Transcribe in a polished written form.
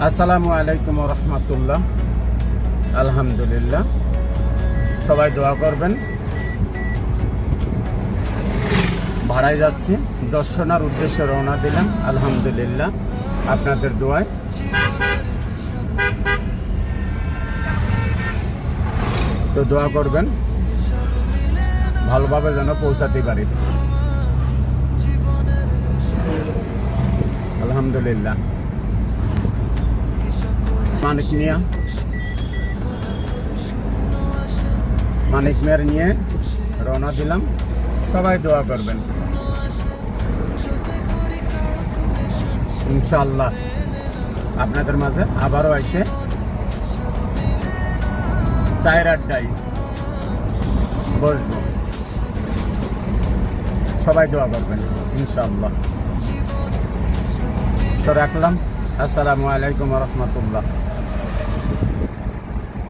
আসসালামু আলাইকুম রহমতুল্লাহ। আলহামদুলিল্লাহ, সবাই দোয়া করবেন। ভাড়ায় যাচ্ছি, দর্শনার উদ্দেশ্যে রওনা দিলাম। আলহামদুলিল্লাহ, আপনাদের দোয়ায়। তো দোয়া করবেন ভালোভাবে যেন পৌঁছাতে পারি। আলহামদুলিল্লাহ, মানিক মিয়ার নিয়ে রওনা দিলাম। সবাই দোয়া করবেন ইনশাআল্লাহ। আপনাদের মাঝে আবারও এসে চায়ের আড্ডায় বসবো। সবাই দোয়া করবেন ইনশাআল্লাহ। তো রাখলাম। আসসালামু আলাইকুম রহমতুল্লাহ।